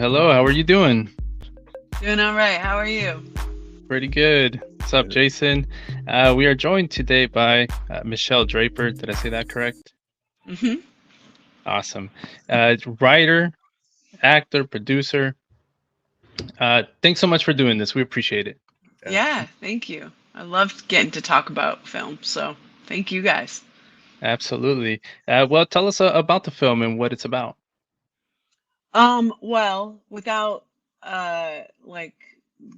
Hello, how are you doing? Doing all right. How are you? Pretty good. What's up, Good. Jason? We are joined today by Michelle Draper. Did I say that correct? Hmm. Awesome. Writer, actor, producer. Thanks so much for doing this. We appreciate it. Yeah. Yeah, thank you. I loved getting to talk about film, so thank you guys. Absolutely. Well, tell us about the film and what it's about. Well, without like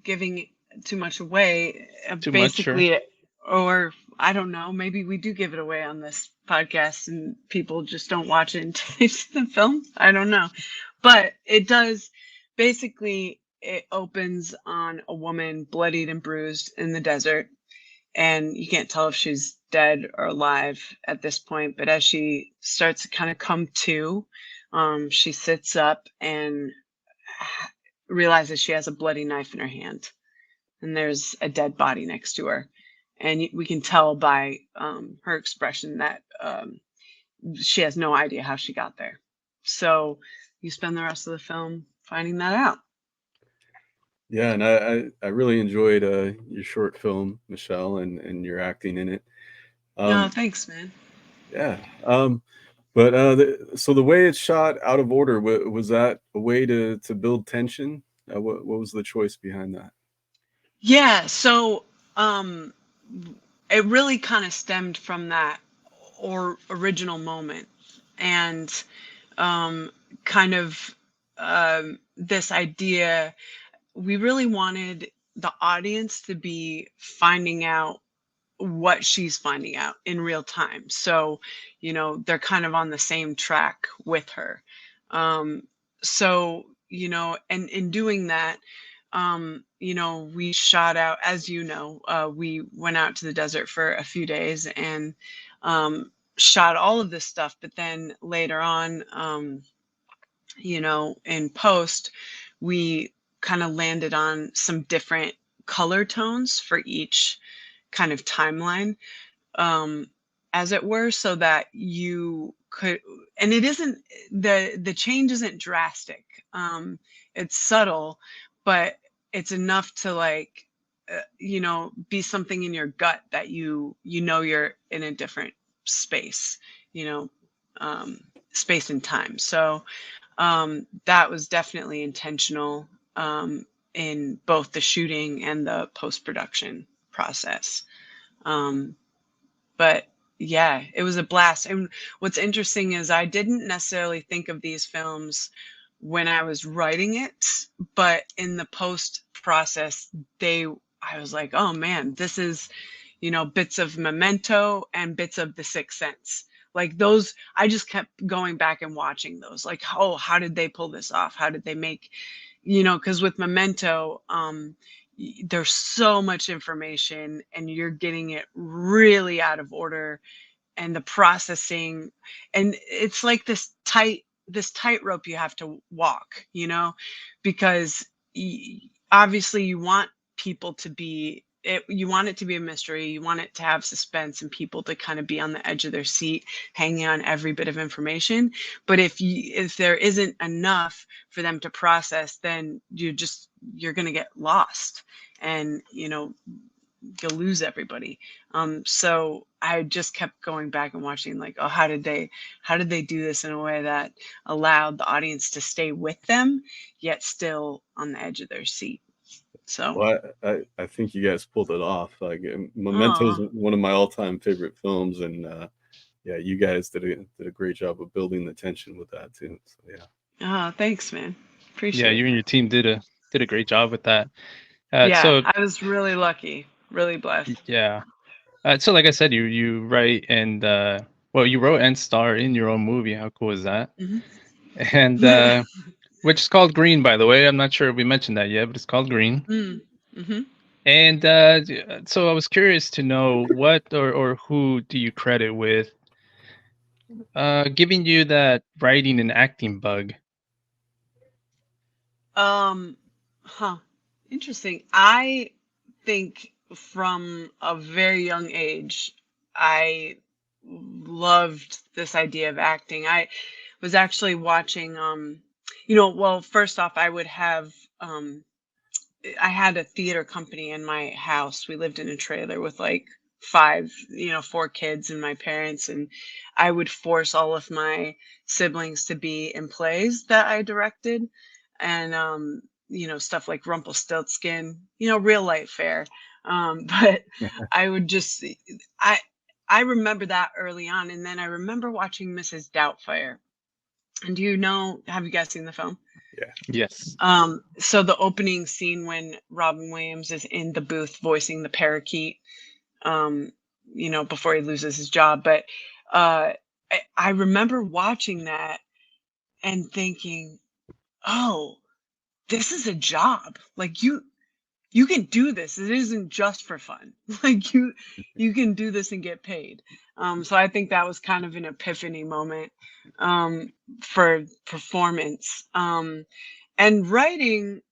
giving too much away, Too much, sure. basically, or I don't know, maybe we do give it away on this podcast and people just don't watch it until they see the film. I don't know. But it does basically it opens on a woman bloodied and bruised in the desert, and you can't tell if she's dead or alive at this point. But as she starts to kind of come to, she sits up and realizes she has a bloody knife in her hand, and there's a dead body next to her. And we can tell by her expression that she has no idea how she got there. So you spend the rest of the film finding that out. Yeah, and I really enjoyed your short film, Michelle, and your acting in it. No, Um, thanks, man. yeah. But so the way it's shot out of order, was that a way to build tension? What was the choice behind that? Yeah, so um it really kind of stemmed from that or original moment, and um kind of this idea. We really wanted the audience to be finding out what she's finding out in real time. So, they're kind of on the same track with her. Um, so, and in doing that, we shot out, as we went out to the desert for a few days and shot all of this stuff. But then later on, in post, we kind of landed on some different color tones for each kind of timeline, um, as it were, so that you could, and it isn't, the change isn't drastic. It's subtle, but it's enough to like, be something in your gut that you're in a different space, you know, um, space and time. So that was definitely intentional, in both the shooting and the post production process. Um, but yeah, it was a blast. And what's interesting is I didn't necessarily think of these films when I was writing it, but in the post process, I was like, oh man, this is, bits of Memento and bits of The Sixth Sense. Like those, I just kept going back and watching those. Like, oh, how did they pull this off? How did they make, because with Memento, there's so much information and you're getting it really out of order, and the processing, and it's like this tightrope you have to walk, because obviously you want people to be it, you want it to be a mystery, you want it to have suspense and people to kind of be on the edge of their seat hanging on every bit of information. But if there isn't enough for them to process, then you're going to get lost, and you'll lose everybody. So I just kept going back and watching, like, oh, how did they do this in a way that allowed the audience to stay with them, yet still on the edge of their seat. So, Well, I think you guys pulled it off. Like Memento is oh, one of my all-time favorite films, and yeah, you guys did a great job of building the tension with that too. So yeah. oh, thanks, man. Yeah, Appreciate you and that. your team did a great job with that. Yeah, So I was really lucky, really blessed. yeah. So like I said, you write and well, you wrote and star in your own movie. How cool is that? Hmm. And which is called Green, by the way. I'm not sure if we mentioned that yet, but it's called Green. Mm-hmm. And so I was curious to know what or who do you credit with giving you that writing and acting bug? Um, huh. Interesting. I think from a very young age, I loved this idea of acting. I was actually watching Well, first off, I had a theater company in my house. We lived in a trailer with like four kids and my parents, and I would force all of my siblings to be in plays that I directed, and stuff like Rumpelstiltskin, real light fare. But I would just I I remember that early on, and then I remember watching Mrs. Doubtfire. And have you guys seen the film? Yeah. Yes. So the opening scene when Robin Williams is in the booth voicing the parakeet, um, before he loses his job. But uh, I remember watching that and thinking, oh, this is a job. Like you can do this. It isn't just for fun. Like you can do this and get paid. So I think that was kind of an epiphany moment for performance. And writing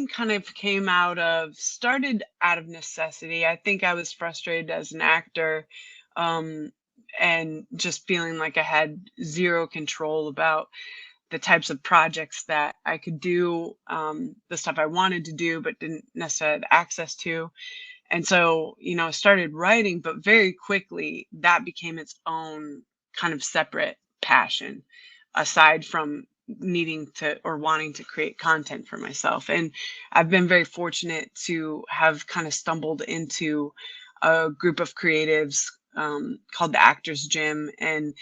kind of started out of necessity. I think I was frustrated as an actor, um, and just feeling like I had zero control about the types of projects that I could do, the stuff I wanted to do, but didn't necessarily have access to. And so, I started writing, but very quickly that became its own kind of separate passion aside from needing to or wanting to create content for myself. And I've been very fortunate to have kind of stumbled into a group of creatives called the Actors Gym. And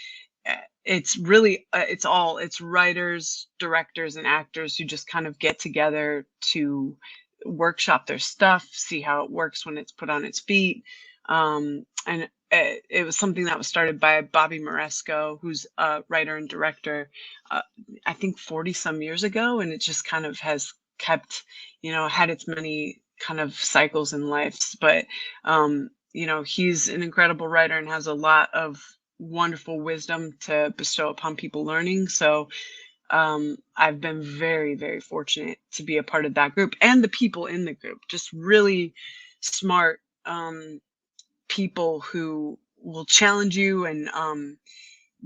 it's really it's writers, directors, and actors who just kind of get together to workshop their stuff, see how it works when it's put on its feet. And it was something that was started by Bobby Moresco, who's a writer and director, uh, I think 40 some years ago. And it just kind of has kept, had its many kind of cycles in life. But, he's an incredible writer and has a lot of wonderful wisdom to bestow upon people learning. So I've been very, very fortunate to be a part of that group and the people in the group, just really smart people who will challenge you and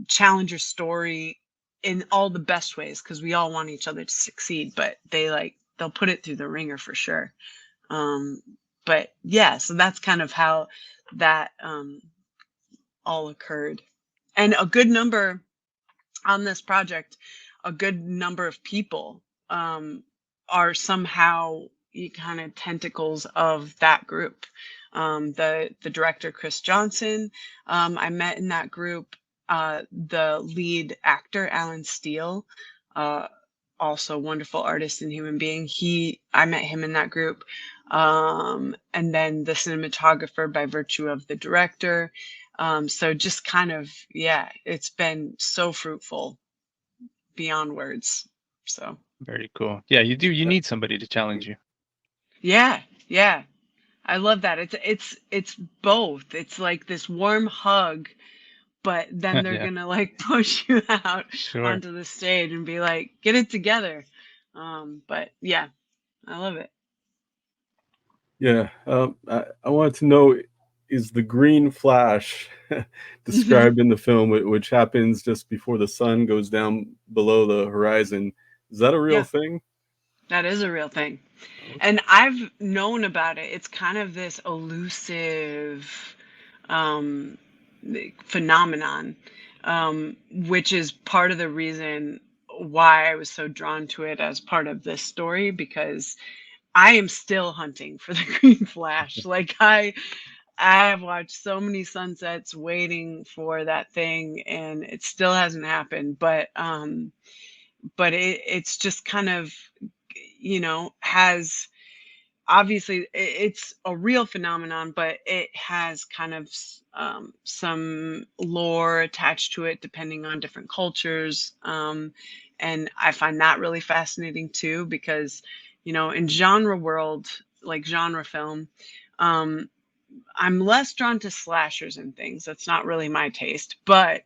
challenge your story in all the best ways, because we all want each other to succeed, but they'll put it through the ringer for sure. But yeah, so that's kind of how that all occurred. And a good number on this project, a good number of people are somehow kind of tentacles of that group. The director, Chris Johnson, I met in that group. The lead actor, Alan Steele, also wonderful artist and human being. I met him in that group. And then the cinematographer by virtue of the director. So just kind of, yeah, it's been so fruitful beyond words. So Very cool. Yeah, you do. You need somebody to challenge you. yeah, yeah. I love that. It's both. It's like this warm hug, but then they're Yeah, gonna like push you out sure. onto the stage and be like, get it together. But yeah, I love it. Yeah. I wanted to know, is the green flash described in the film, which happens just before the sun goes down below the horizon, is that a real Yeah, thing? that is a real thing. Okay. And I've known about it. It's kind of this elusive um, phenomenon, which is part of the reason why I was so drawn to it as part of this story, because I am still hunting for the green flash. Like I have watched so many sunsets waiting for that thing, and it still hasn't happened. But it's just kind of, has obviously it's a real phenomenon, but it has kind of some lore attached to it depending on different cultures. And I find that really fascinating too, because, in genre world, like genre film, um, I'm less drawn to slashers and things. That's not really my taste, but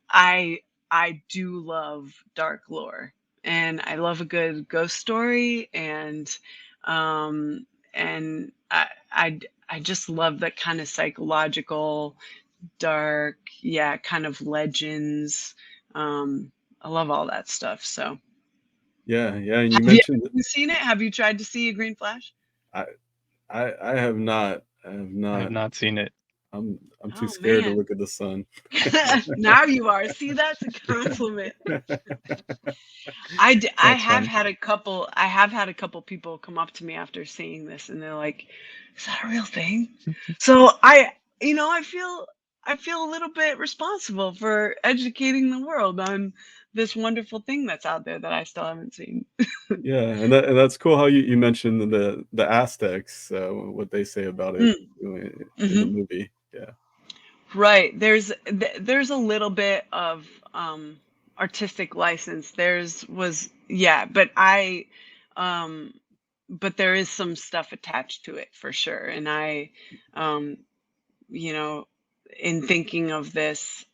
I I do love dark lore, and I love a good ghost story, um and I just love that kind of psychological, dark, yeah, kind of legends. I love all that stuff. So Yeah, yeah. And you have you mentioned ever seen it? Have you tried to see a green flash? I I have not. I have I have not. not seen it. I'm too Oh scared to man. look at the sun. Now you are. See, that's a compliment. That's funny. I have had a couple people come up to me after seeing this and they're like, "Is that a real thing?" So I feel a little bit responsible for educating the world on this wonderful thing that's out there that I still haven't seen. Yeah, and that's cool how you mentioned the Aztecs, what they say about it Mm, in the mhm. movie. Yeah. Right. There's a little bit of artistic license. Theirs was, yeah, um but there is some stuff attached to it for sure. And um you know, in thinking of this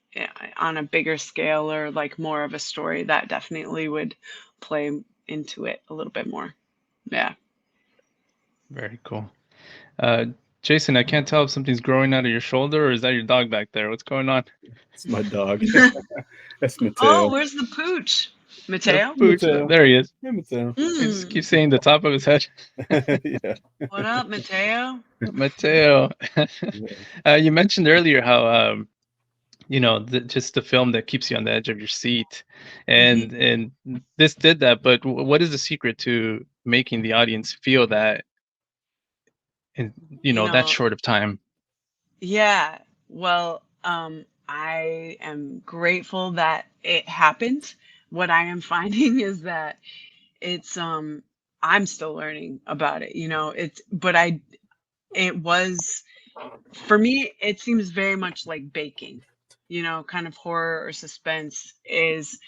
on a bigger scale or like more of a story, that definitely would play into it a little bit more. Yeah. Very cool. Uh, Jason, I can't tell if something's growing out of your shoulder or is that your dog back there? What's going on? It's my dog. That's Oh, Mateo. where's the pooch? The Mateo? pooch. Mateo. There he is. Hey, Mateo. I just keep Mm. saying the top of his head. Yeah. What up, Mateo? Mateo. Yeah. You mentioned earlier how just the film that keeps you on the edge of your seat, Mhm. and this did that. But what is the secret to making the audience feel that in You that know, short of time? yeah. Well, I am grateful that it happened. What I am finding is that it's I'm still learning about it, It's but I it was for me it seems very much like baking. Kind of horror or suspense is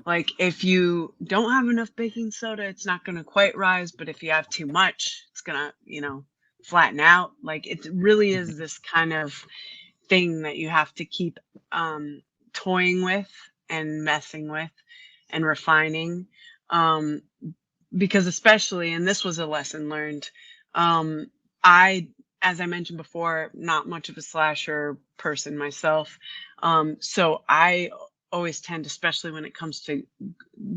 like if you don't have enough baking soda, it's not going to quite rise, but if you have too much, it's going to, flatten out. Like it really is this kind of thing that you have to keep toying with and messing with and refining. Um, because especially, and this was a lesson learned, I, as I mentioned before, not much of a slasher person myself. So I always tend, especially when it comes to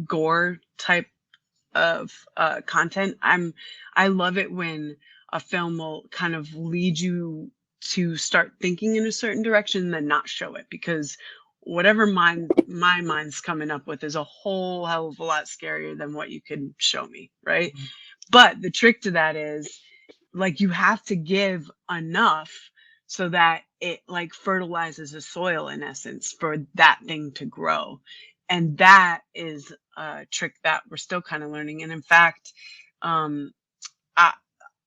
gore type of content, I love it when a film will kind of lead you to start thinking in a certain direction and then not show it, because whatever my mind's coming up with is a whole hell of a lot scarier than what you could show me, right? But the trick to that is like you have to give enough so that it like fertilizes the soil in essence for that thing to grow. And that is a trick that we're still kind of learning. And in fact, um, I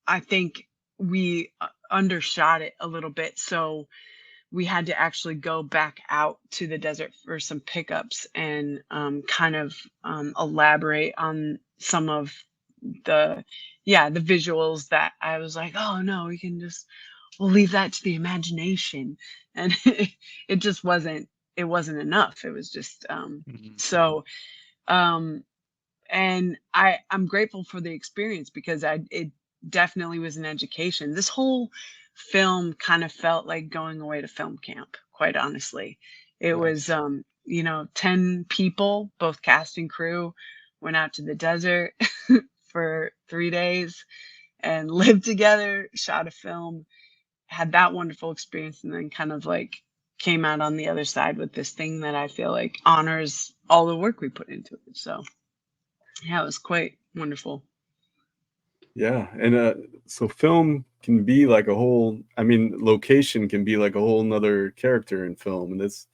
I think we undershot it a little bit. So we had to actually go back out to the desert for some pickups and kind of elaborate on some of the the visuals that I was like, oh no, we'll leave that to the imagination. And it just wasn't enough. It was just Mhm. so um and I'm grateful for the experience because it definitely was an education. This whole film kind of felt like going away to film camp, quite honestly. It was Nice. 10 people, both cast and crew, went out to the desert for 3 days and lived together, shot a film, had that wonderful experience, and then kind of like came out on the other side with this thing that I feel like honors all the work we put into it. So yeah, it was quite wonderful. Yeah, and so film can be like a whole. I mean, location can be like a whole nother character in film, and it's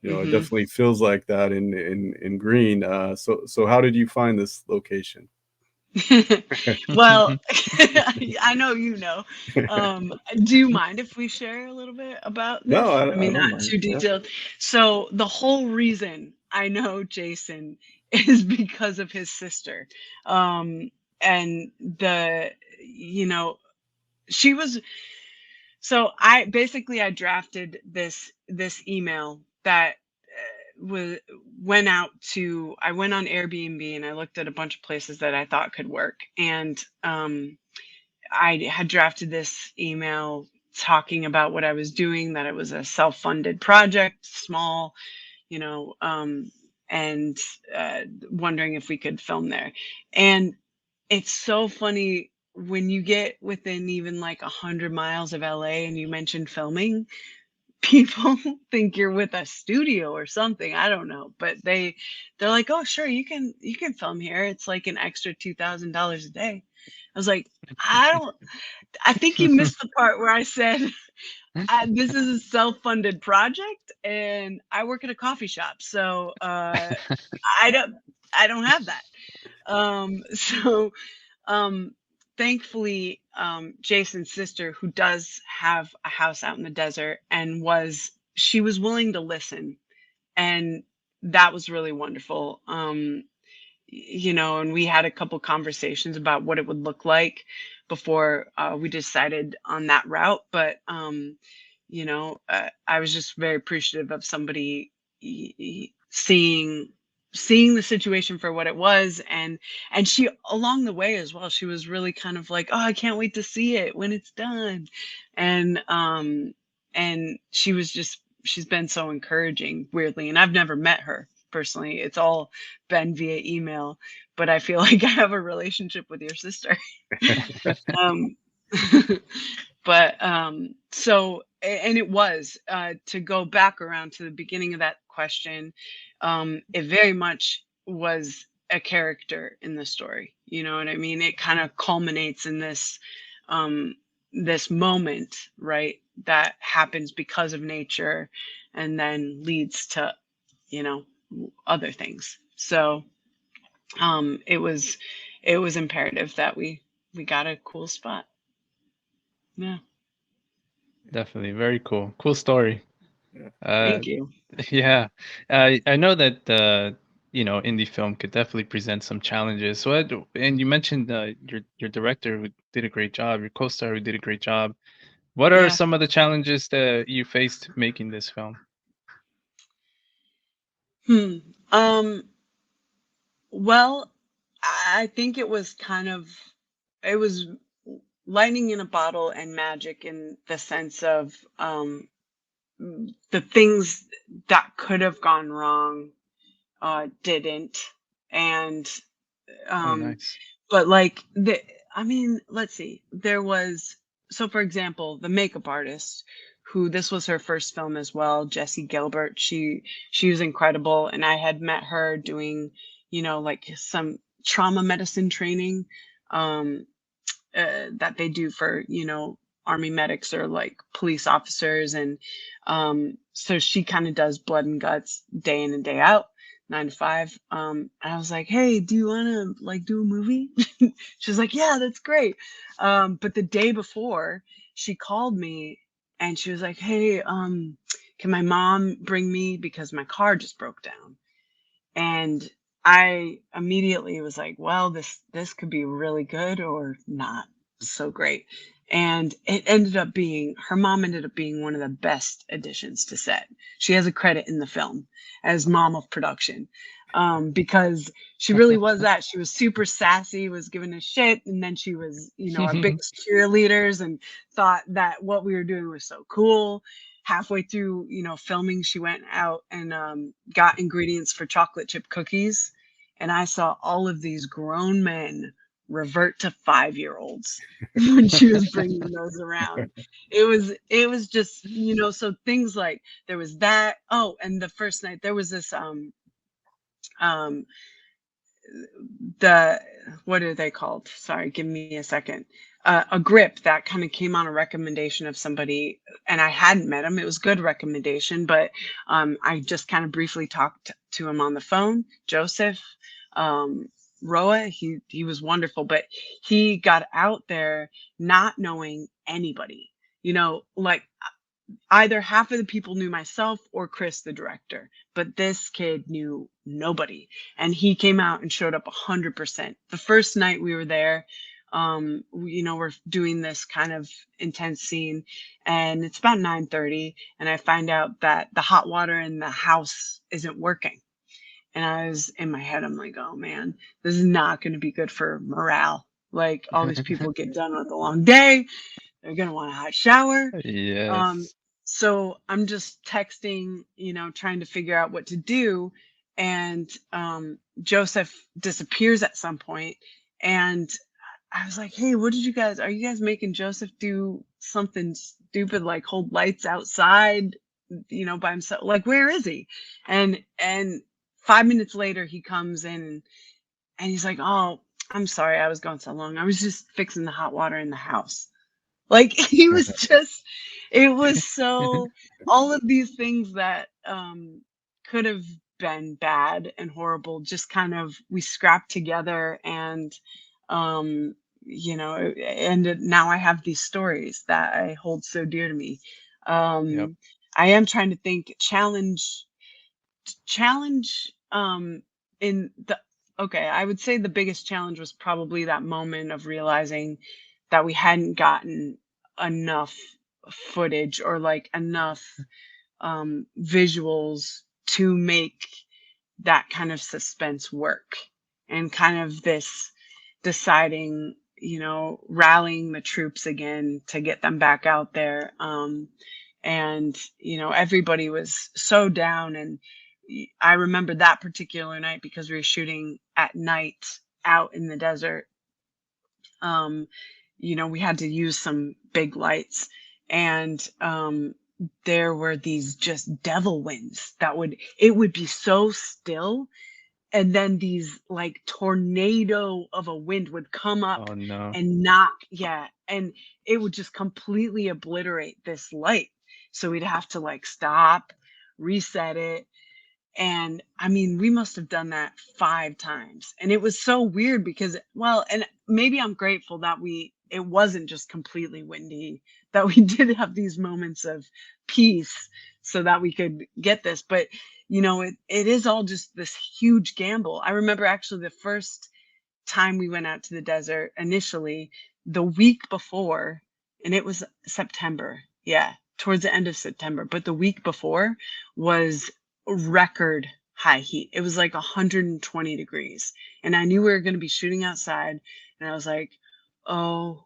it Hmm. definitely feels like that in Green. So how did you find this location? Well, I know you know. Do you mind if we share a little bit about No, this? I I mean, don't not mind. too Yeah. detailed. So the whole reason I know Jason is because of his sister. Um, and you know, she was so I drafted this email that was went out to I went on Airbnb and I looked at a bunch of places that I thought could work, and I had drafted this email talking about what I was doing, that it was a self-funded project, small, you know, and wondering if we could film there. And it's so funny when you get within even like 100 miles of LA and you mention filming, people think you're with a studio or something. I don't know, but they're like, "Oh, sure, you can film here. It's like an extra $2,000 a day." I was like, I don't. I think you missed the part where I said this is a self-funded project, and I work at a coffee shop, so I don't I don't have that. So thankfully, Jason's sister, who does have a house out in the desert, and she was willing to listen, and that was really wonderful. And we had a couple conversations about what it would look like before we decided on that route. But I was just very appreciative of somebody seeing the situation for what it was, and she, along the way as well, she was really kind of like, "Oh, I can't wait to see it when it's done," and she's been so encouraging, weirdly. And I've never met her personally. It's all been via email, but I feel like I have a relationship with your sister. um but so and it was to go back around to the beginning of that question. It very much was a character in the story, you know what I mean? It kind of culminates in this moment, right, that happens because of nature, and then leads to, you know other things. So it was imperative that we got a cool spot. Yeah. Definitely very cool story. Yeah. Uh, Thank you. yeah, I know that indie film could definitely present some challenges. So, and you mentioned your director who did a great job, your co-star who did a great job. What are Yeah. some of the challenges that you faced making this film? Hmm. Um, well, I think it was lightning in a bottle and magic, in the sense of the things that could have gone wrong didn't. And Oh, um nice. but like I mean, let's see. So for example, the makeup artist, who this was her first film as well, Jessie Gilbert, she was incredible. And I had met her doing, like some trauma medicine training um that they do for, army medics or like police officers. And so she kind of does blood and guts day in and day out, 9 to 5. And I was like, "Hey, do you want to like do a movie?" She's like, "Yeah, that's great." But the day before, she called me and she was like, "Hey, can my mom bring me, because my car just broke down?" And I immediately was like, "Well, this could be really good or not so great." And her mom ended up being one of the best additions to set. She has a credit in the film as mom of production, because she really was that. She was super sassy, was giving a shit, and then she was, our biggest cheerleaders, and thought that what we were doing was so cool. Halfway through, filming, she went out and got ingredients for chocolate chip cookies, and I saw all of these grown men revert to 5-year-olds when she was bringing those around. It was just, so things like, there was that. Oh, and the first night there was this um the what are they called? Sorry, give me a second. A grip that kind of came on a recommendation of somebody, and I hadn't met him. It was good recommendation, but I just kind of briefly talked to him on the phone. Joseph Roa, he was wonderful, but he got out there not knowing anybody. Like either half of the people knew myself or Chris, the director, but this kid knew nobody. And he came out and showed up 100%. The first night we were there, we're doing this kind of intense scene, and it's about 9:30, and I find out that the hot water in the house isn't working. And I was in my head, I'm like, "Oh man, this is not going to be good for morale. Like, all these people get done with a long day. They're going to want a hot shower." Um, Yes. so I'm just texting, trying to figure out what to do. and Joseph disappears at some point, and I was like, "Hey, what did you guys? Are you guys making Joseph do something stupid like hold lights outside, by himself? Like, where is he?" And 5 minutes later, he comes in and he's like, "Oh, I'm sorry, I was gone so long. I was just fixing the hot water in the house." Like he was just, it was so, all of these things that could have been bad and horrible, just kind of we scrapped together, and um now I have these stories that I hold so dear to me. Yep. I am trying to think challenge in the okay, I would say the biggest challenge was probably that moment of realizing that we hadn't gotten enough footage, or like enough visuals to make that kind of suspense work, and kind of this deciding, rallying the troops again to get them back out there. And everybody was so down, and I remember that particular night because we were shooting at night out in the desert. um we had to use some big lights, and there were these just devil winds that would be so still, and then these like tornado of a wind would come up Oh no. and knock, yeah, and it would just completely obliterate this light. So we'd have to like stop, reset it. And I mean, we must have done that 5 times. And it was so weird because, well, and maybe I'm grateful that it wasn't just completely windy, that we did have these moments of peace so that we could get this. But, it is all just this huge gamble. I remember actually the first time we went out to the desert initially, the week before, and it was September. Yeah, towards the end of September. But the week before was record high heat. It was like 120 degrees. And I knew we were going to be shooting outside. And I was like, oh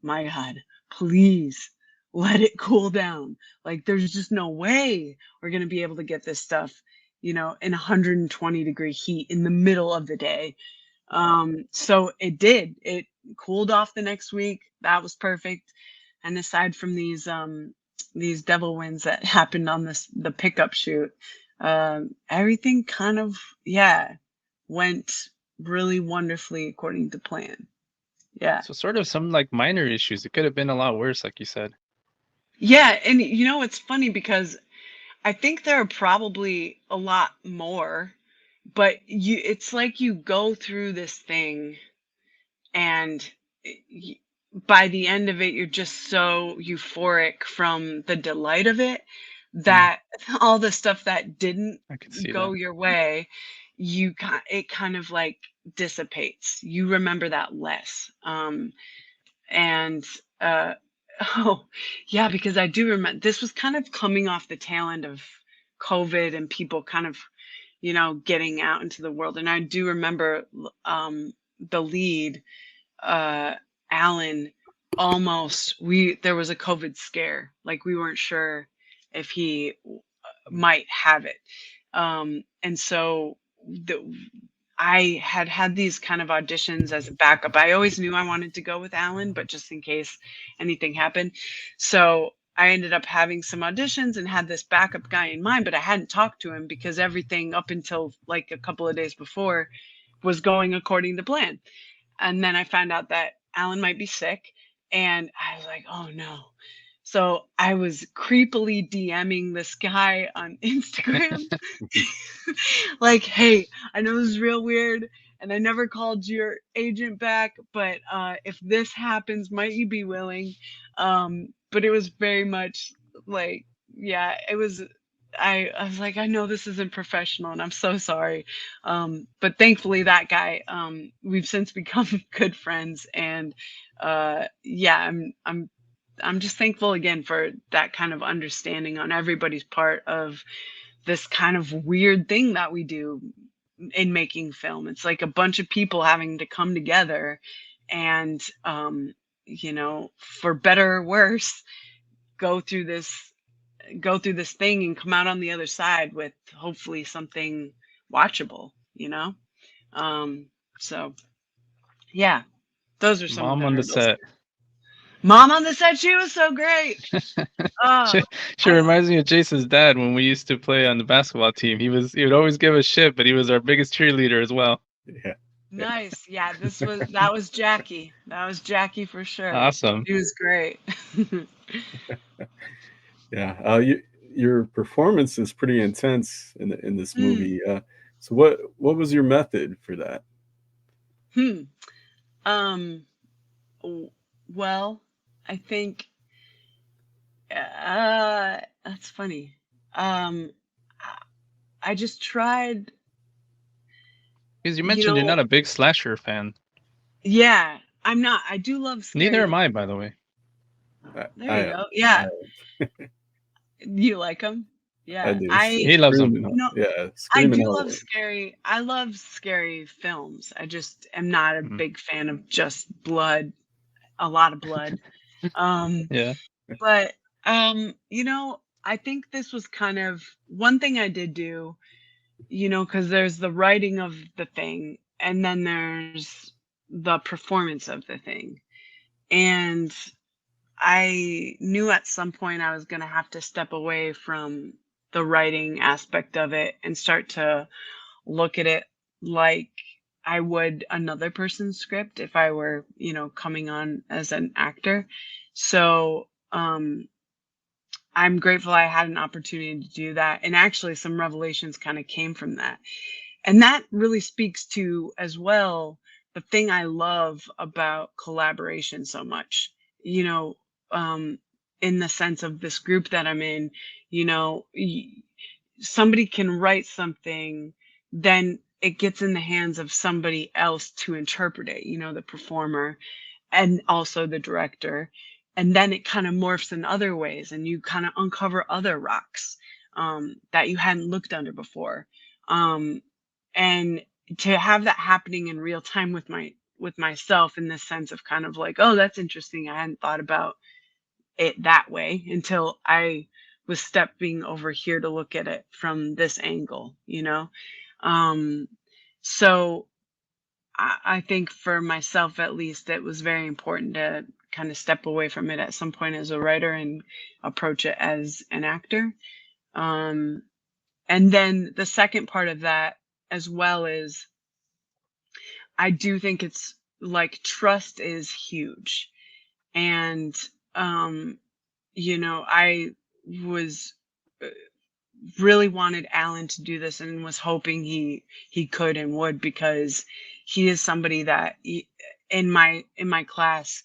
my God, please let it cool down. Like, there's just no way we're going to be able to get this stuff, in 120-degree heat in the middle of the day. So it did. It cooled off the next week. That was perfect. And aside from these devil winds that happened on the pickup shoot, everything kind of, yeah, went really wonderfully according to plan. Yeah. So sort of some like minor issues. It could have been a lot worse, like you said. Yeah, and it's funny because I think there are probably a lot more, but it's like you go through this thing, and y- by the end of it you're just so euphoric from the delight of it, Mm, that all the stuff that didn't I could see go that. your way, it kind of like dissipates. You remember that less. And uh oh yeah, because I do remember this was kind of coming off the tail end of COVID, and people kind of, getting out into the world. And I do remember the lead, uh, Alan, almost, there was a COVID scare. Like, we weren't sure if he might have it. And so I had these kind of auditions as a backup. I always knew I wanted to go with Alan, but just in case anything happened. So I ended up having some auditions and had this backup guy in mind, but I hadn't talked to him because everything up until like a couple of days before was going according to plan. And then I found out that Alan might be sick, and I was like, "Oh no." So I was creepily DMing this guy on Instagram, like, "Hey, I know this is real weird, and I never called your agent back, but if this happens, might you be willing?" But it was very much like, yeah, it was. I was like, "I know this isn't professional, and I'm so sorry." But thankfully, that guy, we've since become good friends, and yeah, I'm just thankful again for that kind of understanding on everybody's part of this kind of weird thing that we do in making film. It's like a bunch of people having to come together and, for better or worse, go through this thing and come out on the other side with hopefully something watchable, so yeah, those are some of Mom the on the hurdles. set. Mom on the set, she was so great. she, uh she I reminds me of Jason's dad when we used to play on the basketball team. He would always give us shit, but he was our biggest cheerleader as well. Yeah. Nice. Yeah, that was Jackie. That was Jackie for sure. Awesome. He was great. Yeah. Your performance is pretty intense in this Mm, movie. So what was your method for that? hmm. Um, w- well, I think that's funny. I I just tried, Because you you mentioned you're know, not a big slasher fan. yeah, I'm not. I do love Neither am scary. I, by the way. There I you am. go. I Yeah, am. you like them? I Yeah, do. He loves them. you know, I Screaming do love Halloween. scary. I love scary films. I just am not a Mm. big fan of just blood, a lot of blood. Um, Yeah. but I think this was kind of one thing I did do, because there's the writing of the thing and then there's the performance of the thing. And I knew at some point I was going to have to step away from the writing aspect of it and start to look at it like I would another person's script if I were, coming on as an actor. So, I'm grateful I had an opportunity to do that. And actually, some revelations kind of came from that. And that really speaks to, as well, the thing I love about collaboration so much, you know, um, in the sense of this group that I'm in, you know, somebody can write something, then it gets in the hands of somebody else to interpret it, the performer and also the director. And then it kind of morphs in other ways and you kind of uncover other rocks that you hadn't looked under before. Um, and to have that happening in real time with myself in this sense of kind of like, oh, that's interesting. I hadn't thought about it that way until I was stepping over here to look at it from this angle. Um, so I think for myself, at least, it was very important to kind of step away from it at some point as a writer and approach it as an actor. Um, and then the second part of that as well is I do think it's like trust is huge. And, um, I was really wanted Alan to do this and was hoping he could and would because he is somebody that in my class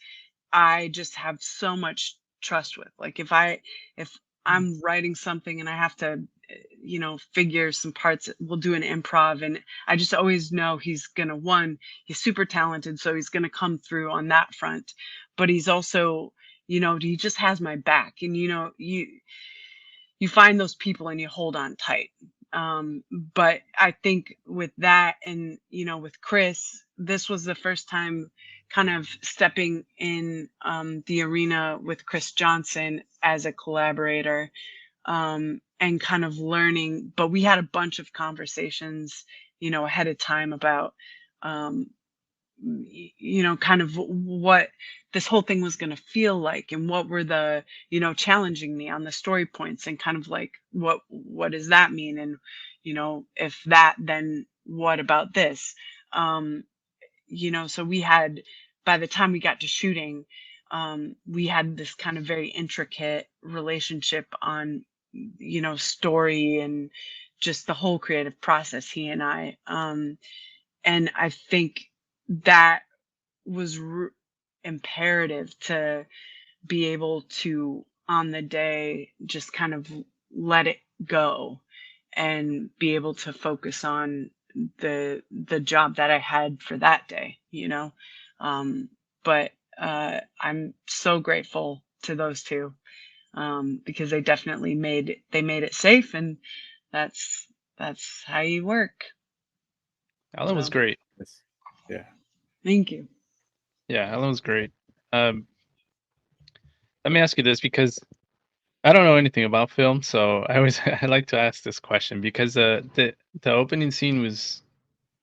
I just have so much trust with. Like if I'm writing something and I have to figure some parts, we'll do an improv and I just always know he's going to he's super talented so he's going to come through on that front. But he's also he just has my back and you find those people and you hold on tight. But I think with that and, with Chris, this was the first time kind of stepping in the arena with Chris Johnson as a collaborator and kind of learning. But we had a bunch of conversations, ahead of time about um, kind of what this whole thing was going to feel like and what were the, challenging me on the story points and kind of like, what does that mean? And, if that, then what about this? Um, so we had, by the time we got to shooting, we had this kind of very intricate relationship on, story and just the whole creative process, he and I. And I think that was imperative to be able to, on the day, just kind of let it go and be able to focus on the job that I had for that day. Um, but I'm so grateful to those two because they definitely made it safe, and that's that's how you work. Alan was So great. Yes. Yeah. thank you. Yeah, Alan was great. Um, Let me ask you this because I don't know anything about film, so I always I like to ask this question because the opening scene was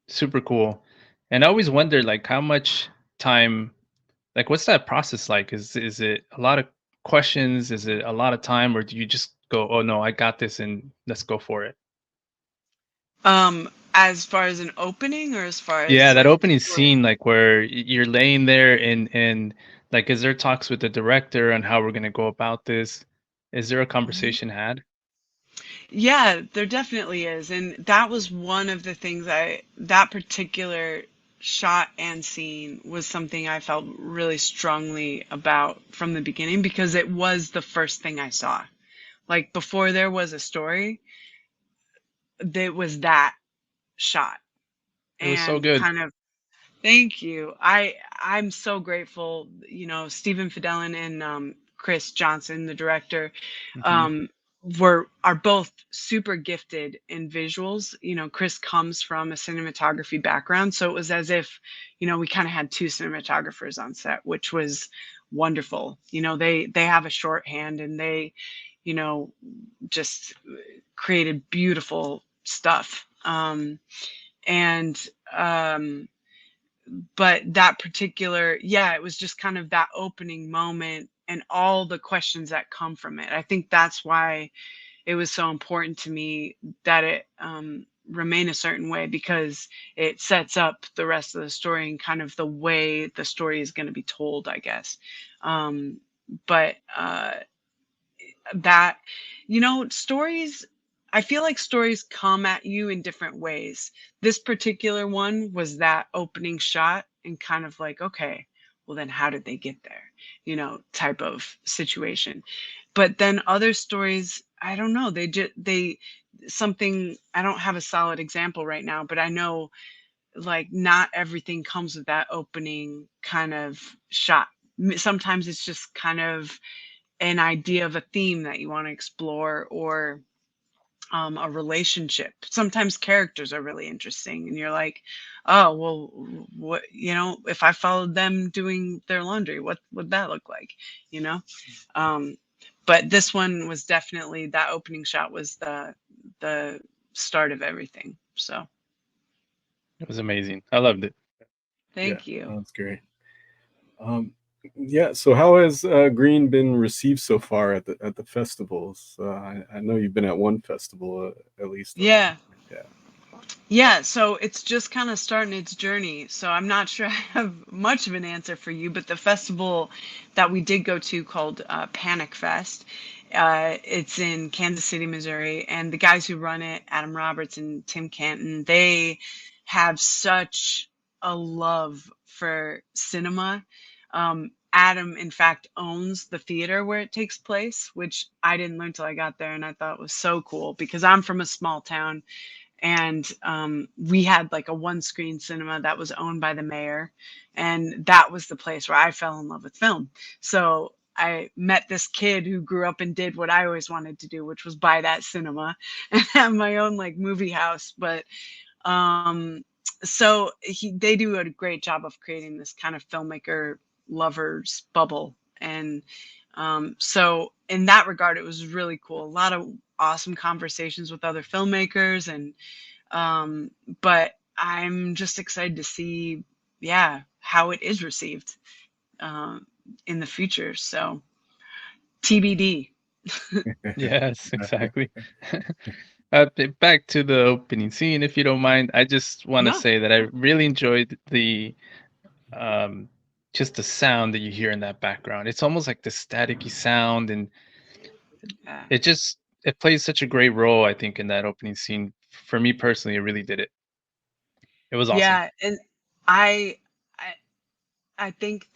super cool, and I always wonder like how much time, like what's that process like? Is it a lot of questions? Is it a lot of time, or do you just go, oh no, I got this, and let's go for it? As far as an opening or as far Yeah, as that a opening story? scene, like where you're laying there, and like, is there talks with the director on how we're gonna go about this? Is there a conversation had? Yeah, there definitely is. And that was one of the things that particular shot and scene was something I felt really strongly about from the beginning because it was the first thing I saw. Like before there was a story, there was that shot It was so and good. kind of thank you. I'm so grateful, you know, Stephen Fidelen and Chris Johnson, the director, Hmm. um, are both super gifted in visuals. You know, Chris comes from a cinematography background, so it was as if, you know, we kind of had two cinematographers on set, which was wonderful. You know, they have a shorthand and they, you know, just created beautiful stuff. And um but that particular, yeah, it was just kind of that opening moment and all the questions that come from it. I think that's why it was so important to me that it remain a certain way because it sets up the rest of the story and kind of the way the story is going to be told, I guess. um, but that, you know, stories, I feel like stories come at you in different ways. This particular one was that opening shot and kind of like, okay, well then how did they get there, you know, type of situation. But then other stories, I don't know, they something, I don't have a solid example right now, but I know like not everything comes with that opening kind of shot. Sometimes it's just kind of an idea of a theme that you want to explore or a relationship. Sometimes characters are really interesting and you're like, oh, well, what, you know, if I followed them doing their laundry, what would that look like? You know? Um, but this one was definitely, that opening shot was the start of everything. So It was amazing. I loved it. Yeah, thank you. that's great. Um, yeah. So how has Green been received so far at the festivals? I know you've been at one festival at least. Yeah. Yeah. Yeah, so it's just kind of starting its journey. So I'm not sure I have much of an answer for you, but the festival that we did go to called Panic Fest, it's in Kansas City, Missouri, and the guys who run it, Adam Roberts and Tim Canton, they have such a love for cinema. Adam, in fact, owns the theater where it takes place, which I didn't learn till I got there, and I thought was so cool because I'm from a small town and we had like a one screen cinema that was owned by the mayor, and that was the place where I fell in love with film. So I met this kid who grew up and did what I always wanted to do, which was buy that cinema and have my own like movie house. But um they do a great job of creating this kind of filmmaker lovers bubble. And so in that regard it was really cool, a lot of awesome conversations with other filmmakers. And um, but I'm just excited to see, yeah, how it is received in the future. So TBD. Yes, exactly. Back to the opening scene, if you don't mind. I just want to No. say that I really enjoyed the um, just the sound that you hear in that background. It's almost like the staticky sound, and Yeah. it plays such a great role, I think, in that opening scene. For me personally, it really did it. It was awesome. Yeah, and I I I think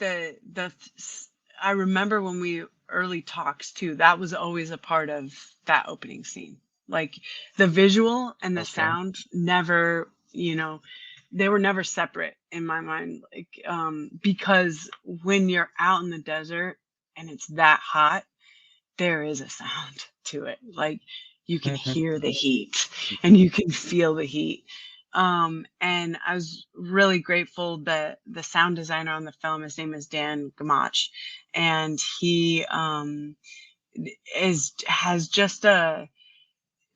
I remember when we early talks too, that was always a part of that opening scene. Like the visual and the Okay. sound never, you know, they were never separate in my mind. Like, because when you're out in the desert and it's that hot, there is a sound to it. Like you can hear the heat and you can feel the heat. And I was really grateful that the sound designer on the film, his name is Dan Gamach, and he has just a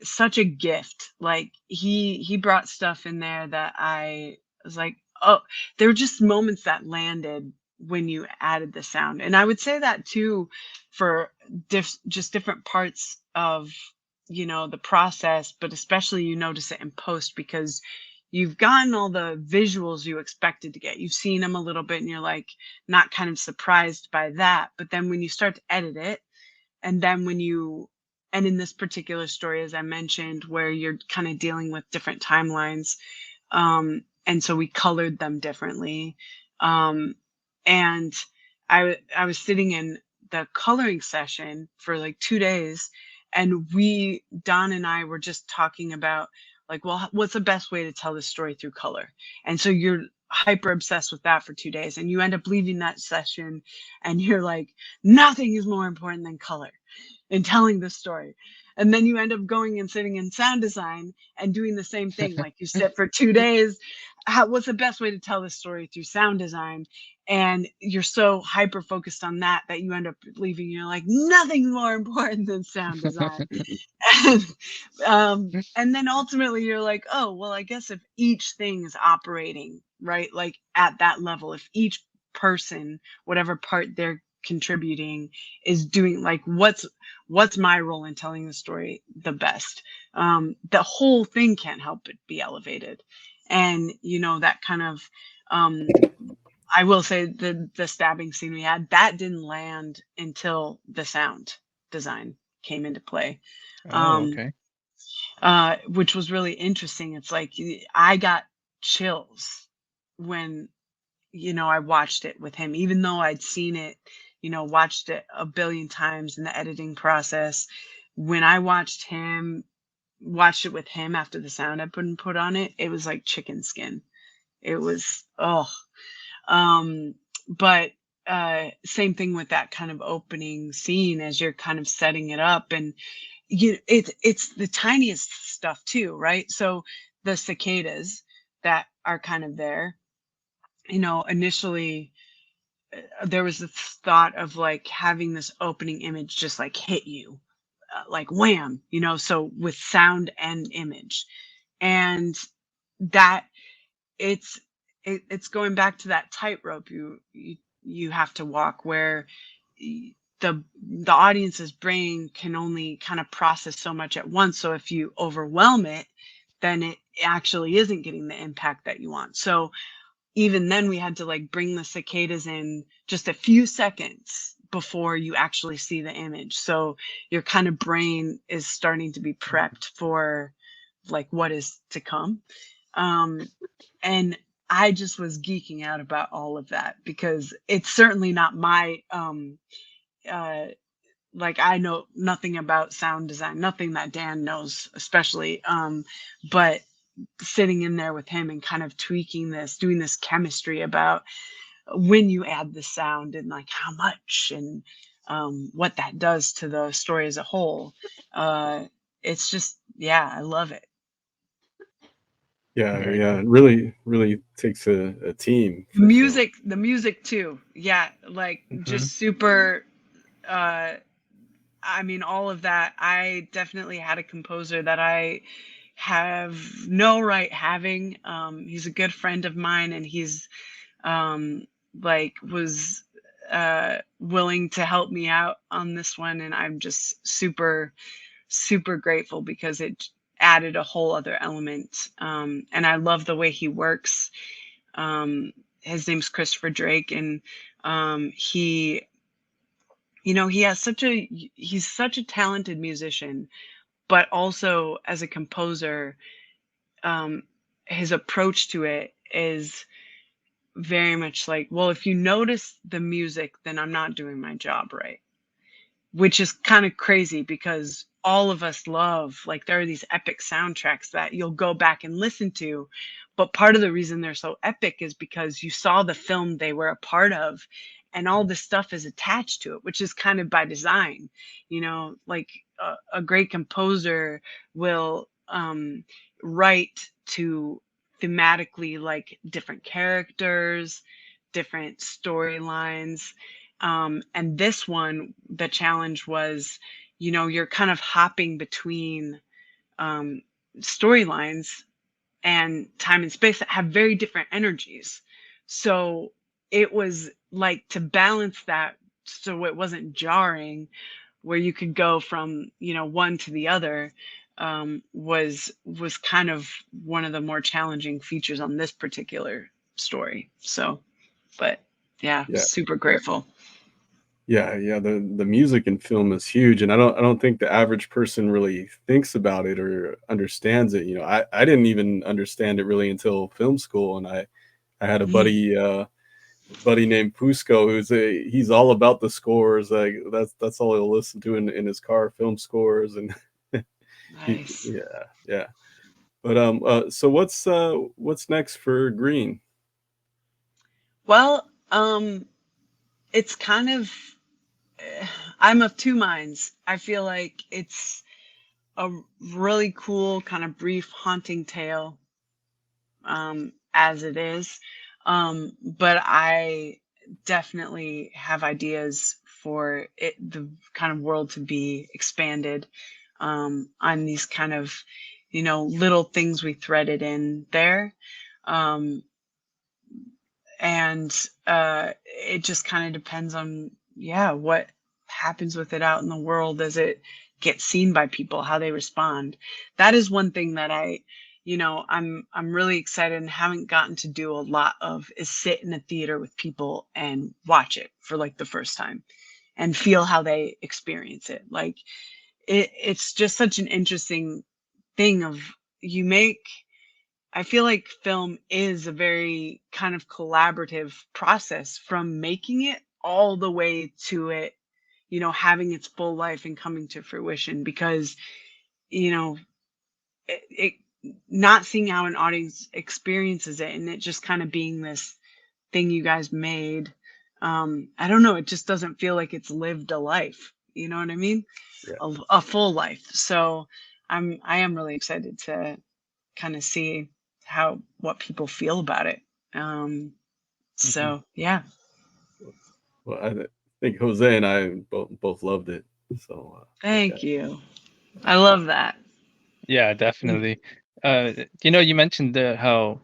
such a gift. Like he brought stuff in there that I was like, oh, there were just moments that landed when you added the sound. And I would say that too for just different parts of, the process, but especially you notice it in post because you've gotten all the visuals you expected to get. You've seen them a little bit and you're like not kind of surprised by that. But then when you start to edit it, and then and in this particular story, as I mentioned, where you're kind of dealing with different timelines, and so we colored them differently. Um, and I was sitting in the coloring session for like 2 days, and Don and I were just talking about like, well, what's the best way to tell this story through color? And so you're hyper obsessed with that for 2 days, and you end up leaving that session, and you're like, nothing is more important than color in telling the story. And then you end up going and sitting in sound design and doing the same thing. Like you sit for 2 days. What's the best way to tell this story through sound design? And you're so hyper focused on that that you end up leaving. You're like, nothing's more important than sound design. and, and then ultimately you're like, oh, well, I guess if each thing is operating, right, like at that level, if each person, whatever part they're contributing is doing, like what's my role in telling the story the best, the whole thing can't help but be elevated. And that kind of, I will say the stabbing scene we had, that didn't land until the sound design came into play. Oh, um okay. which was really interesting. It's like I got chills when I watched it with him, even though I'd seen it, watched it a billion times in the editing process. When I watched it with him after the sound had been put on it, it was like chicken skin. It was, oh, um, but same thing with that kind of opening scene as you're kind of setting it up, and it's the tiniest stuff too, right? So the cicadas that are kind of there, initially there was this thought of like having this opening image just like hit you, like wham, so with sound and image. And that it's it's going back to that tightrope you have to walk, where the audience's brain can only kind of process so much at once. So if you overwhelm it, then it actually isn't getting the impact that you want. So even then we had to like bring the cicadas in just a few seconds before you actually see the image, so your kind of brain is starting to be prepped for like what is to come. um and I just was geeking out about all of that because it's certainly not my uh like, I know nothing about sound design, nothing that Dan knows especially, but sitting in there with him and kind of tweaking this, doing this chemistry about when you add the sound and like how much, and what that does to the story as a whole. Uh, it's just, yeah, I love it. Yeah, Very yeah, cool. it really takes a team for sure. The music too. Yeah, like Mhm. just super. Uh, I mean, all of that. I definitely had a composer that I have no right having. He's a good friend of mine, and he's um, like was willing to help me out on this one, and I'm just super grateful because it added a whole other element. And I love the way he works. His name's Christopher Drake, and he he has he's such a talented musician, but also as a composer, um, his approach to it is very much like, well, if you notice the music, then I'm not doing my job right. Which is kind of crazy because all of us love, like, there are these epic soundtracks that you'll go back and listen to, but part of the reason they're so epic is because you saw the film they were a part of, and all this stuff is attached to it, which is kind of by design. Like a great composer will write to thematically like different characters, different storylines, And this one, the challenge was, you're kind of hopping between um, storylines and time and space that have very different energies. So it was like to balance that so it wasn't jarring, where you could go from, one to the other, was kind of one of the more challenging features on this particular story. So, but yeah, Yeah. super grateful. Yeah. The music in film is huge, and I don't think the average person really thinks about it or understands it. I didn't even understand it really until film school, and I had a Mm, buddy named Fusco he's all about the scores. Like that's all he'll listen to in his car, film scores, and nice. yeah. But so what's next for Green? Well, it's kind of, I'm of two minds. I feel like it's a really cool, kind of brief, haunting tale, as it is. But I definitely have ideas for the kind of world to be expanded, on these kind of, little things we threaded in there. Um, and it just kind of depends on, yeah, what happens with it out in the world as it gets seen by people, how they respond. That is one thing that I'm really excited and haven't gotten to do a lot of, is sit in a theater with people and watch it for like the first time and feel how they experience it. Like it's just such an interesting thing of, you make I feel like film is a very kind of collaborative process, from making it all the way to it, having its full life and coming to fruition. Because, you know, it not seeing how an audience experiences it, and it just kind of being this thing you guys made. I don't know. It just doesn't feel like it's lived a life. You know what I mean? Yeah. A full life. So I am really excited to kind of see what people feel about it. Um, Mhm. so yeah, Well, I think Jose and I both loved it. So thank you. I love that. Yeah, definitely. You mentioned how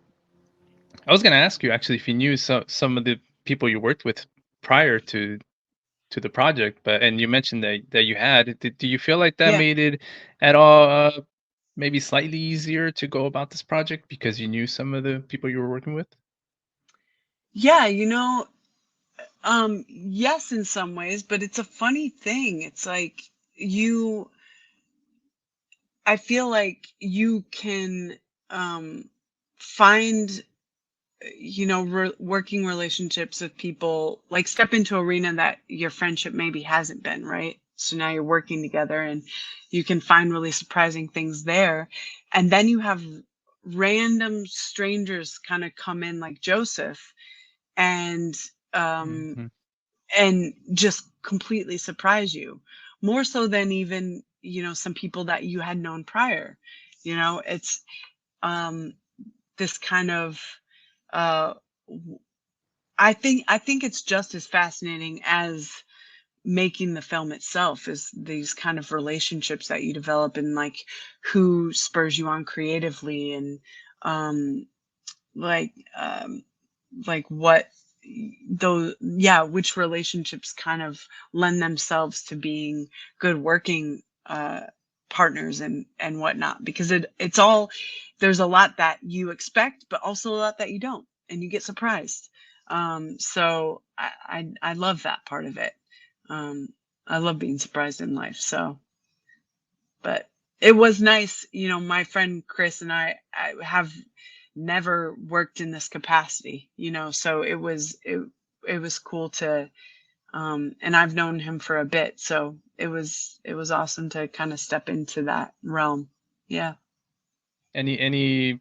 I was gonna ask you actually if you knew some of the people you worked with prior to the project, but and you mentioned that you had. Do you feel like that Yeah. made it at all maybe slightly easier to go about this project because you knew some of the people you were working with? Yeah, yes, in some ways, but it's a funny thing. It's like, you I feel like you can find, working relationships with people, like step into arena that your friendship maybe hasn't been, right? So now you're working together and you can find really surprising things there. And then you have random strangers kind of come in, like Joseph, and um Mhm. and just completely surprise you, more so than even, some people that you had known prior. It's um this kind of, uh I think it's just as fascinating as making the film itself, is these kind of relationships that you develop, and like who spurs you on creatively, and um like um like what those yeah which relationships kind of lend themselves to being good working partners and whatnot, because it's all, there's a lot that you expect, but also a lot that you don't, and you get surprised. So I love that part of it. um I love being surprised in life. So, but it was nice, my friend Chris and I have never worked in this capacity, so it was cool to, and I've known him for a bit, so it was awesome to kind of step into that realm. Yeah. Any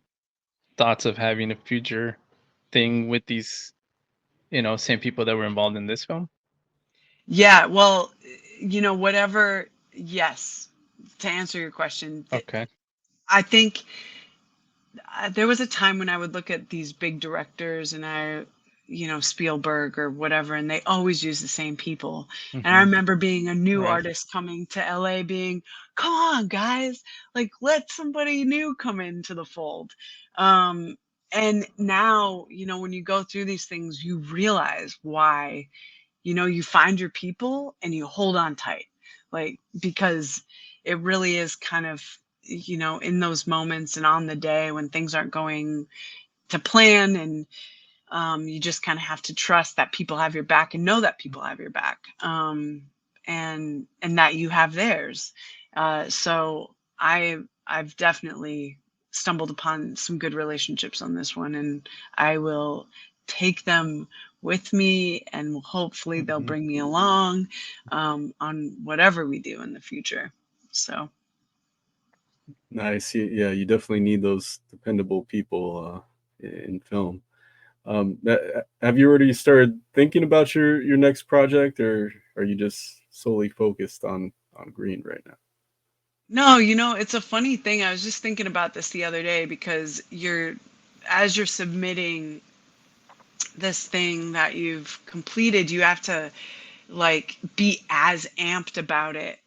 thoughts of having a future thing with these, same people that were involved in this film? Yeah, well, whatever, yes, to answer your question, Okay. I think, there was a time when I would look at these big directors, and Spielberg or whatever, and they always use the same people. And I Hmm. remember being a new Right. artist coming to LA being, come on, guys, like let somebody new come into the fold. Um, and now, when you go through these things, you realize why, you find your people and you hold on tight, like, because it really is kind of, in those moments and on the day when things aren't going to plan, and you just kind of have to trust that people have your back and know that people have your back, and that you have theirs. So I've definitely stumbled upon some good relationships on this one, and I will take them with me, and hopefully they'll Hmm. bring me along on whatever we do in the future. So. Nice. Yeah, you definitely need those dependable people in film. Have you already started thinking about your next project, or are you just solely focused on green right now? No, it's a funny thing. I was just thinking about this the other day because as you're submitting this thing that you've completed, you have to like be as amped about it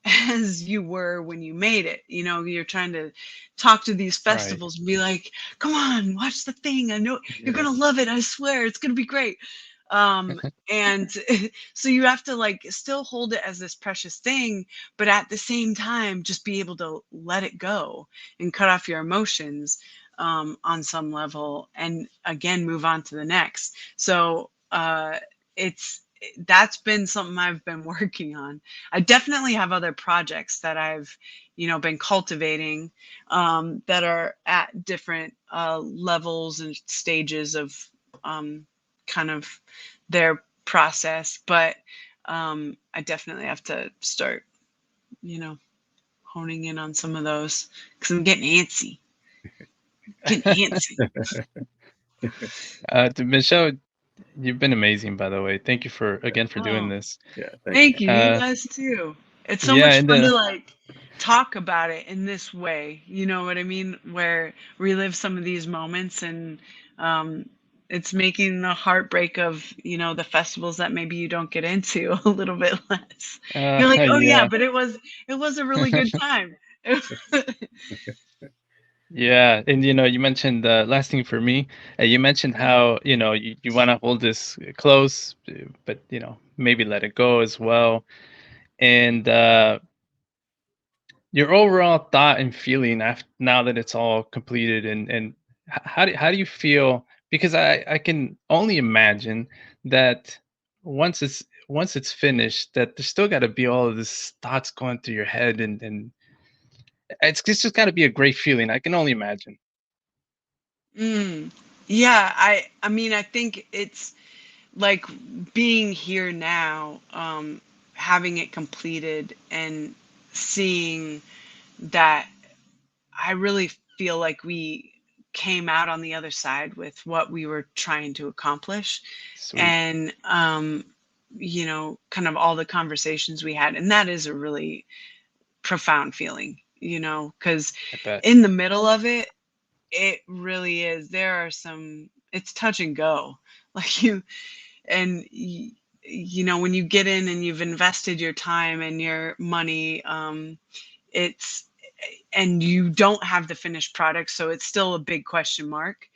as you were when you made it. You're trying to talk to these Right. festivals and be like, come on, watch the thing. I know you're Yeah. going to love it. I swear it's going to be great. And so you have to like still hold it as this precious thing, but at the same time, just be able to let it go and cut off your emotions on some level, and again, move on to the next. So it's that's been something I've been working on. I definitely have other projects that I've, been cultivating, that are at different levels and stages of kind of their process. But I definitely have to start, you know, honing in on some of those because I'm getting antsy. Getting antsy. To Michelle, you've been amazing, by the way. Thank you for again for doing Oh, this. Yeah, thank you. thank you. You Uh, guys too. It's so yeah, much and fun to like talk about it in this way. You know what I mean? Where relive some of these moments, and um, it's making the heartbreak of the festivals that maybe you don't get into a little bit less. You're like, oh yeah, yeah, but it was a really good time. yeah, and you mentioned last thing for me. You mentioned how you want to hold this close, but maybe let it go as well. And your overall thought and feeling after now that it's all completed, and how do you feel? Because I can only imagine that once it's finished, that there's still got to be all of this thoughts going through your head, and it's just got to be a great feeling. I can only imagine. Mm. Yeah, I mean, I think it's like being here now, having it completed and seeing that I really feel like we came out on the other side with what we were trying to accomplish, Sweet. and kind of all the conversations we had, and that is a really profound feeling, because I bet. in the middle of it, it really is. There are some. It's touch and go, like when you get in and you've invested your time and your money, it's and you don't have the finished product, so it's still a big question mark.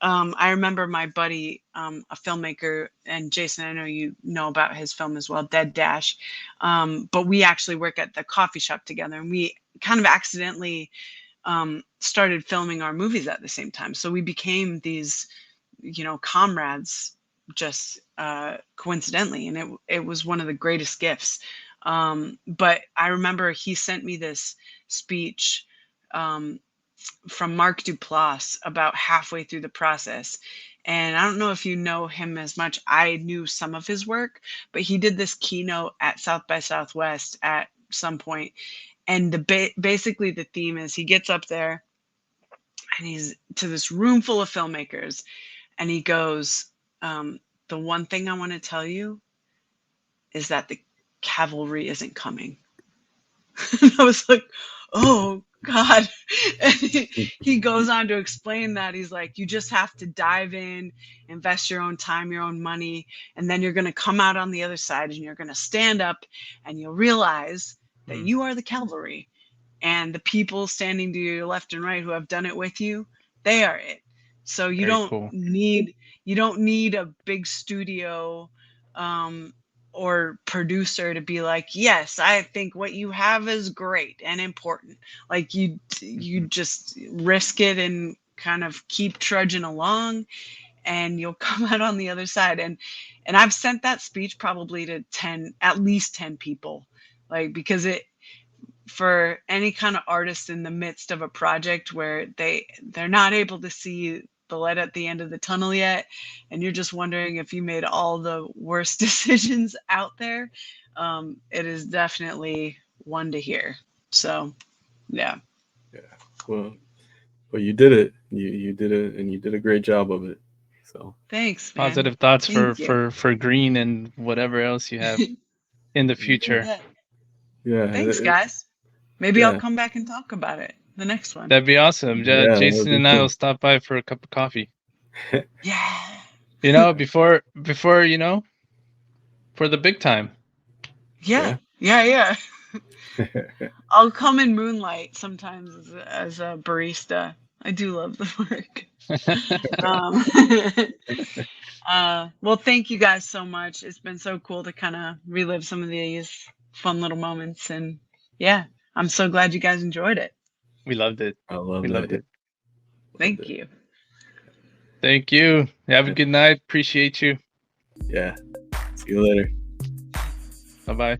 I remember my buddy, a filmmaker, and Jason, I know you know about his film as well, Dead Dash. But we actually work at the coffee shop together, and we kind of accidentally started filming our movies at the same time. So we became these, comrades, just coincidentally, and it was one of the greatest gifts. But I remember he sent me this speech um, from Mark Duplass about halfway through the process. And I don't know if you know him as much. I knew some of his work, but he did this keynote at South by Southwest at some point. And basically the theme is he gets up there and he's to this room full of filmmakers, and he goes, the one thing I want to tell you is that the cavalry isn't coming. And I was like, oh God. And he goes on to explain that he's like, you just have to dive in, invest your own time, your own money, and then you're going to come out on the other side and you're going to stand up and you'll realize that you are the cavalry, and the people standing to your left and right who have done it with you, they are it. So Very cool. you don't need a big studio um or producer to be like, yes, I think what you have is great and important. Like you just risk it and kind of keep trudging along, and you'll come out on the other side. And I've sent that speech probably to 10, at least 10 people, like, because it, for any kind of artist in the midst of a project where they're not able to see the light at the end of the tunnel yet, and you're just wondering if you made all the worst decisions out there, it is definitely one to hear. So yeah. Well, you did it. You did it, and you did a great job of it. So Thanks, man. Positive thoughts Thank you. for green and whatever else you have in the future. yeah, Thanks, guys. Maybe I'll yeah, come back and talk about it the next one. That'd be awesome. yeah. That would Jason be and I will cool. stop by for a cup of coffee. Yeah. Before for the big time. Yeah. I'll come in moonlight sometimes as a barista. I do love the work. Well, thank you guys so much. It's been so cool to kind of relive some of these fun little moments. And yeah, I'm so glad you guys enjoyed it. We loved it. I love We that. loved it. Thank you. Thank you. Have a good night. Appreciate you. Yeah. See you later. Bye-bye.